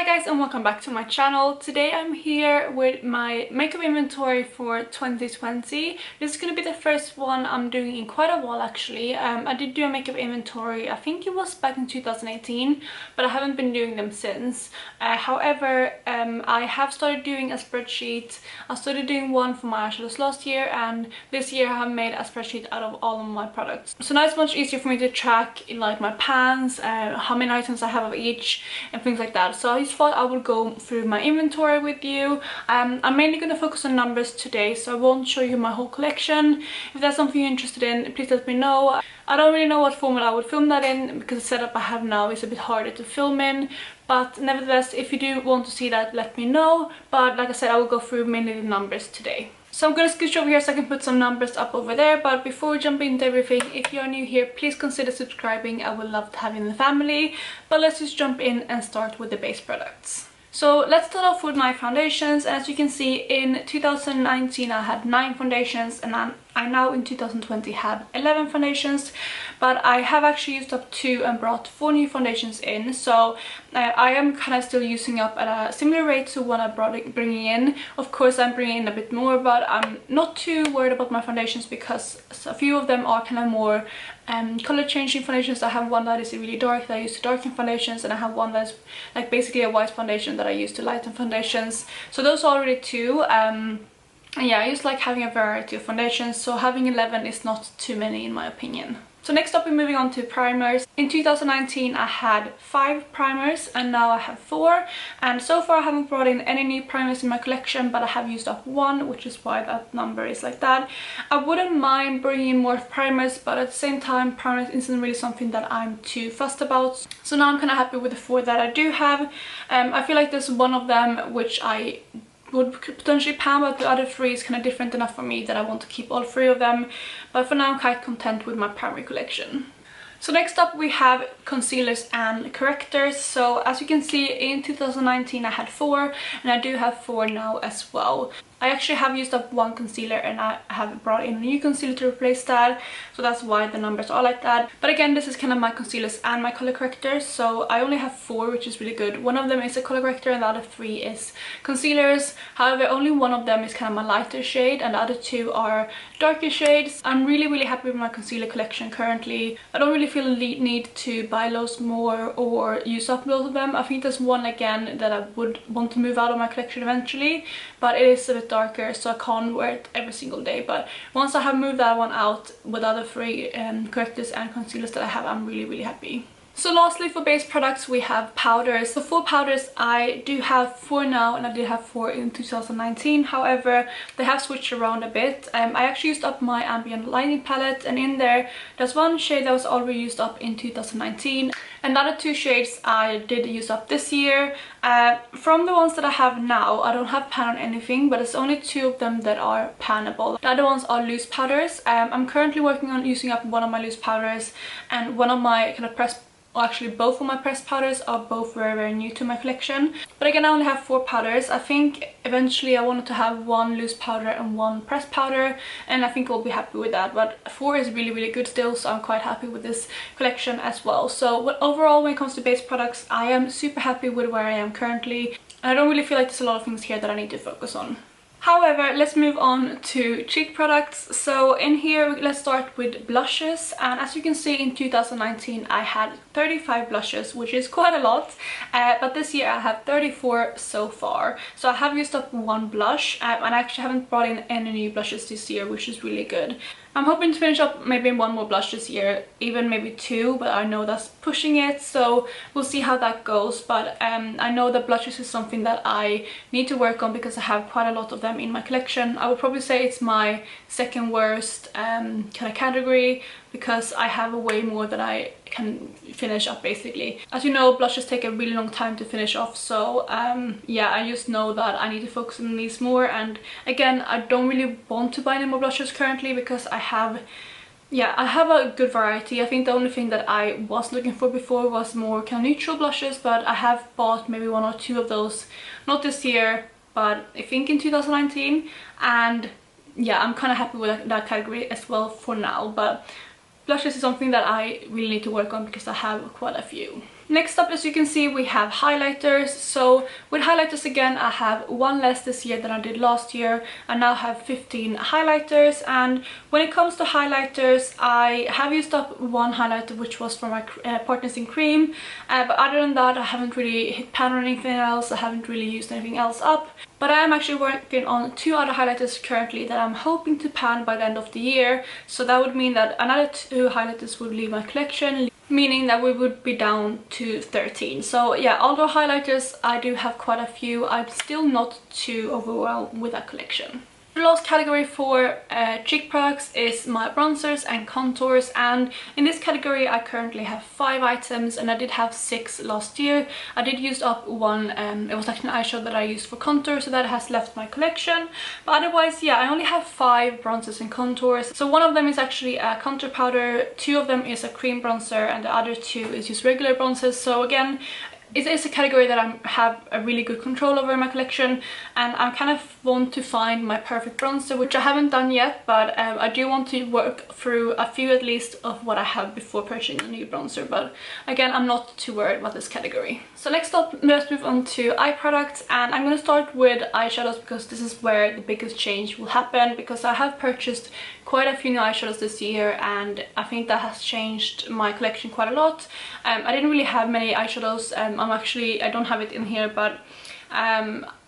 guys, and welcome back to my channel. Today I'm here with my makeup inventory for 2020. This is going to be the first one I'm doing in quite a while actually. I did do a makeup inventory, I think it was back in 2018, but I haven't been doing them since. However, I have started doing a spreadsheet. I started doing one for my eyeshadows last year, and this year I have made a spreadsheet out of all of my products. So now it's much easier for me to track like my pans, how many items I have of each and things like that. So I just thought I would go through my inventory with you. I'm mainly going to focus on numbers today, so I won't show you my whole collection. If that's something you're interested in, please let me know. I don't really know what format I would film that in because the setup I have now is a bit harder to film in, but nevertheless, if you do want to see that, let me know. But like I said, I will go through mainly the numbers today. So I'm going to scooch over here so I can put some numbers up over there, but before we jump into everything, if you're new here, please consider subscribing. I would love to have you in the family. But let's just jump in and start with the base products. So let's start off with my foundations. As you can see, in 2019 I had 9 foundations, and I now in 2020 have 11 foundations, but I have actually used up 2 and brought 4 new foundations in. So I am kind of still using up at a similar rate to what I bringing in. Of course I'm bringing in a bit more, but I'm not too worried about my foundations because a few of them are kind of more color changing foundations. I have one that is really dark that I use to darken foundations, and I have one that's like basically a white foundation that I use to lighten foundations. So those are already 2. Yeah, I just like having a variety of foundations, so having 11 is not too many in my opinion. So next up we're moving on to primers. In 2019 I had 5 primers and now I have 4, and so far I haven't brought in any new primers in my collection, but I have used up 1, which is why that number is like that. I wouldn't mind bringing in more primers, but at the same time primers isn't really something that I'm too fussed about. So now I'm kind of happy with the 4 that I do have. I feel like there's one of them which I would potentially pan, but the other 3 is kind of different enough for me that I want to keep all 3 of them. But for now I'm quite content with my primary collection. So next up we have concealers and correctors. So as you can see, in 2019 I had 4, and I do have 4 now as well. I actually have used up 1 concealer and I have brought in a new concealer to replace that, so that's why the numbers are like that. But again, this is kind of my concealers and my color correctors, so I only have 4, which is really good. One of them is a color corrector and the other 3 is concealers. However, only one of them is kind of my lighter shade and the other 2 are darker shades. I'm really happy with my concealer collection currently. I don't really feel a need to buy loads more or use up loads of them. I think there's one again that I would want to move out of my collection eventually, but it is a bit darker, so I can't wear it every single day. But once I have moved that one out with other 3 correctors and concealers that I have, I'm really happy. So lastly, for base products we have powders. So for powders I do have 4 now, and I did have 4 in 2019. However, they have switched around a bit. I actually used up my ambient lighting palette, and in there's 1 shade that was already used up in 2019, and the other 2 shades I did use up this year. From the ones that I have now, I don't have pan on anything, but it's only 2 of them that are panable. The other ones are loose powders. I'm currently working on using up one of my loose powders, and one of my kind of pressed, well, actually both of my pressed powders are both very new to my collection. But again, I only have 4 powders. I think eventually I wanted to have 1 loose powder and 1 pressed powder, and I think I'll be happy with that. But 4 is really good still, so I'm quite happy with this collection as well. So overall, when it comes to base products, I am super happy with where I am currently, and I don't really feel like there's a lot of things here that I need to focus on. However, let's move on to cheek products. So in here, let's start with blushes. And as you can see, in 2019 I had 35 blushes, which is quite a lot, but this year I have 34 so far. So I have used up 1 blush, and I actually haven't brought in any new blushes this year, which is really good. I'm hoping to finish up maybe 1 more blush this year, even maybe 2, but I know that's pushing it, so we'll see how that goes. But I know that blushes is something that I need to work on because I have quite a lot of them in my collection. I would probably say it's my 2nd worst kind of category, because I have way more that I can finish up basically. As you know, blushes take a really long time to finish off, so yeah, I just know that I need to focus on these more. And again, I don't really want to buy any more blushes currently because I have a good variety. I think the only thing that I was looking for before was more kind of neutral blushes, but I have bought maybe 1 or 2 of those, not this year, but I think in 2019, and yeah, I'm kind of happy with that category as well for now. But blushes is something that I really need to work on because I have quite a few. Next up, as you can see, we have highlighters. So with highlighters again, I have one less this year than I did last year. I now have 15 highlighters, and when it comes to highlighters, I have used up one highlighter, which was from my Partners in Cream, but other than that I haven't really hit pan or anything else. I haven't really used anything else up. But I am actually working on 2 other highlighters currently that I'm hoping to pan by the end of the year. So that would mean that another 2 highlighters would leave my collection, meaning that we would be down to 13. So yeah, although highlighters I do have quite a few, I'm still not too overwhelmed with that collection. The last category for cheek products is my bronzers and contours, and in this category I currently have 5 items, and I did have 6 last year. I did use up one, it was actually an eyeshadow that I used for contour, so that has left my collection. But otherwise, yeah, I only have 5 bronzers and contours. So one of them is actually a contour powder, 2 of them is a cream bronzer, and the other 2 is just regular bronzers. So again, it is a category that I have a really good control over in my collection, and I kind of want to find my perfect bronzer, which I haven't done yet, but I do want to work through a few at least of what I have before purchasing a new bronzer. But again, I'm not too worried about this category. So next up, let's move on to eye products, and I'm going to start with eyeshadows because this is where the biggest change will happen, because I have purchased quite a few new eyeshadows this year, and I think that has changed my collection quite a lot. I didn't really have many eyeshadows. I don't have it in here, but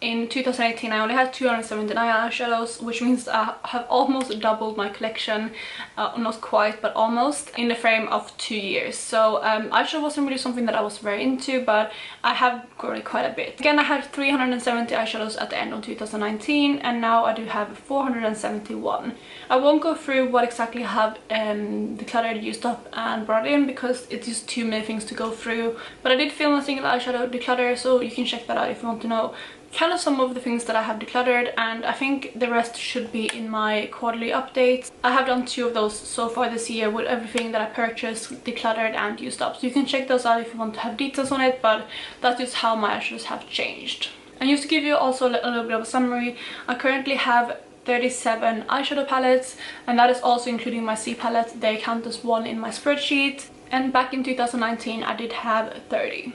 in 2018 I only had 279 eyeshadows, which means I have almost doubled my collection, not quite but almost, in the frame of 2 years. So eyeshadow wasn't really something that I was very into, but I have grown it quite a bit. Again, I had 370 eyeshadows at the end of 2019, and now I do have 471. I won't go through what exactly I have decluttered, used up and brought in, because it's just too many things to go through. But I did film a single eyeshadow declutter, so you can check that out if you want to know kind of some of the things that I have decluttered, and I think the rest should be in my quarterly updates. I have done 2 of those so far this year with everything that I purchased, decluttered and used up, so you can check those out if you want to have details on it, but that's just how my eyeshadows have changed. And just to give you also a little bit of a summary, I currently have 37 eyeshadow palettes, and that is also including my C palette. They count as 1 in my spreadsheet, and back in 2019 I did have 30.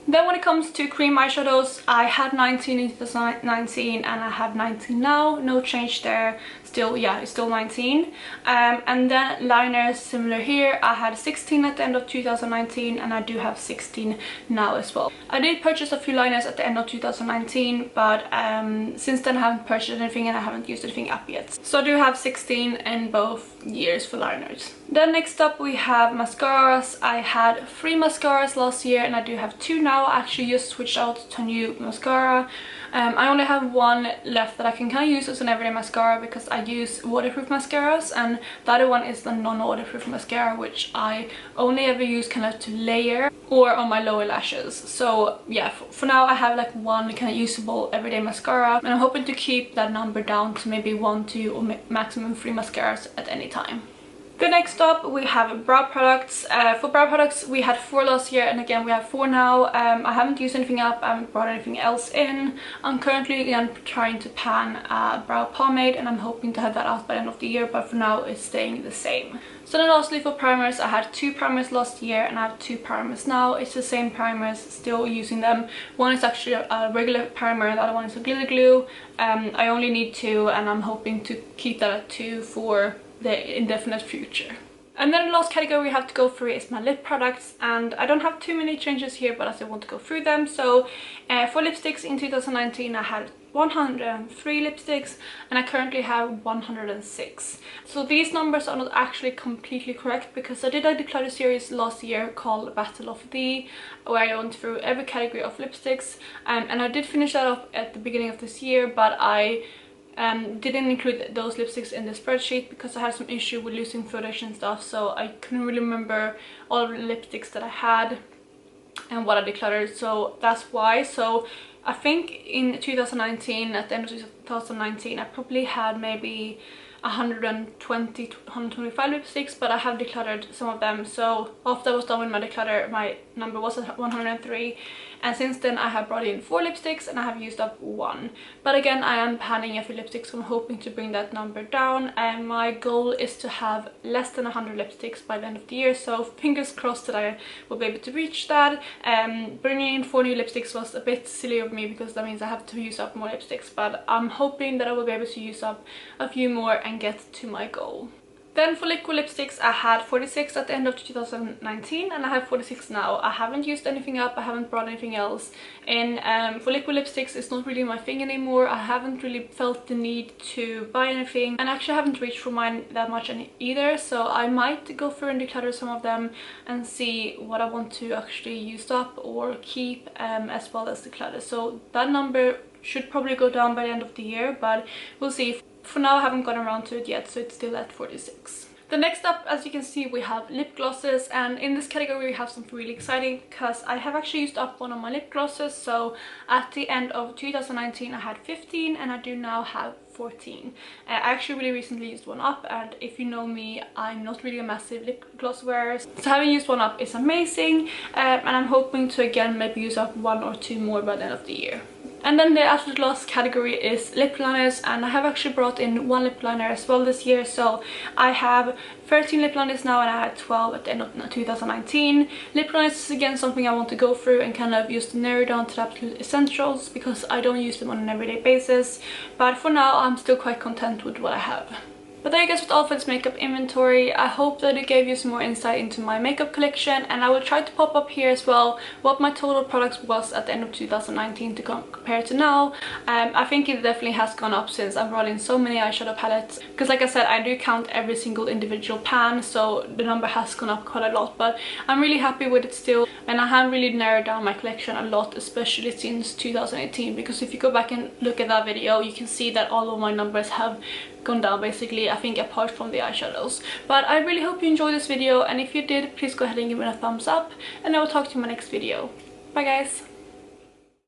Then when it comes to cream eyeshadows, I had 19 in 2019 and I have 19 now. No change there. Still, yeah, it's still 19. And then liners, similar here. I had 16 at the end of 2019 and I do have 16 now as well. I did purchase a few liners at the end of 2019, but since then I haven't purchased anything and I haven't used anything up yet. So I do have 16 in both years for liners. Then next up we have mascaras. I had 3 mascaras last year and I do have 2 now. I actually just switched out to a new mascara. I only have 1 left that I can kind of use as an everyday mascara, because I use waterproof mascaras, and the other one is the non-waterproof mascara, which I only ever use kind of to layer or on my lower lashes. So yeah, for now I have like 1 kind of usable everyday mascara, and I'm hoping to keep that number down to maybe 1, 2 or maximum 3 mascaras at any time. The next up we have brow products. For brow products we had 4 last year, and again we have 4 now. I haven't used anything up, I haven't brought anything else in. I'm currently again trying to pan a brow pomade, and I'm hoping to have that out by the end of the year, but for now it's staying the same. So then lastly for primers, I had 2 primers last year and I have 2 primers now. It's the same primers, still using them. One is actually a regular primer and the other one is a glitter glue. I only need 2 and I'm hoping to keep that at 2 for the indefinite future. And then the last category we have to go through is my lip products, and I don't have too many changes here, but I still want to go through them. So for lipsticks in 2019 I had 103 lipsticks and I currently have 106. So these numbers are not actually completely correct, because I did a declutter series last year called Battle of the, where I went through every category of lipsticks, and I did finish that up at the beginning of this year, but I didn't include those lipsticks in the spreadsheet because I had some issue with losing footage and stuff, so I couldn't really remember all of the lipsticks that I had and what I decluttered, so that's why. So I think in 2019, at the end of 2019, I probably had maybe 120 to 125 lipsticks, but I have decluttered some of them. So after I was done with my declutter, my number was at 103, and since then I have brought in 4 lipsticks and I have used up 1. But again, I am panning a few lipsticks, so I'm hoping to bring that number down, and my goal is to have less than 100 lipsticks by the end of the year, so fingers crossed that I will be able to reach that. Bringing in 4 new lipsticks was a bit silly of me because that means I have to use up more lipsticks, but I'm hoping that I will be able to use up a few more and get to my goal. Then for liquid lipsticks, I had 46 at the end of 2019 and I have 46 now. I haven't used anything up, I haven't brought anything else in. For liquid lipsticks, it's not really my thing anymore. I haven't really felt the need to buy anything, and actually I haven't reached for mine that much either, so I might go through and declutter some of them and see what I want to actually use up or keep, as well as declutter. So that number should probably go down by the end of the year, but we'll see. For now I haven't gotten around to it yet, so it's still at 46. The next up, as you can see, we have lip glosses, and in this category we have something really exciting because I have actually used up one of my lip glosses. So at the end of 2019 I had 15 and I do now have 14. I actually really recently used one up, and if you know me, I'm not really a massive lip gloss wearer, so having used one up is amazing, and I'm hoping to again maybe use up 1 or 2 more by the end of the year. And then the absolute last category is lip liners, and I have actually brought in 1 lip liner as well this year. So I have 13 lip liners now and I had 12 at the end of 2019. Lip liners is again something I want to go through and kind of just narrow down to the absolute essentials because I don't use them on an everyday basis. But for now I'm still quite content with what I have. But there you guys with all for this makeup inventory. I hope that it gave you some more insight into my makeup collection, and I will try to pop up here as well what my total products was at the end of 2019 to compare to now. I think it definitely has gone up since I've brought in so many eyeshadow palettes, because like I said, I do count every single individual pan, so the number has gone up quite a lot, but I'm really happy with it still, and I have really narrowed down my collection a lot, especially since 2018, because if you go back and look at that video you can see that all of my numbers have gone down basically, I think, apart from the eyeshadows. But I really hope you enjoyed this video, and if you did, please go ahead and give it a thumbs up, and I will talk to you in my next video. Bye guys!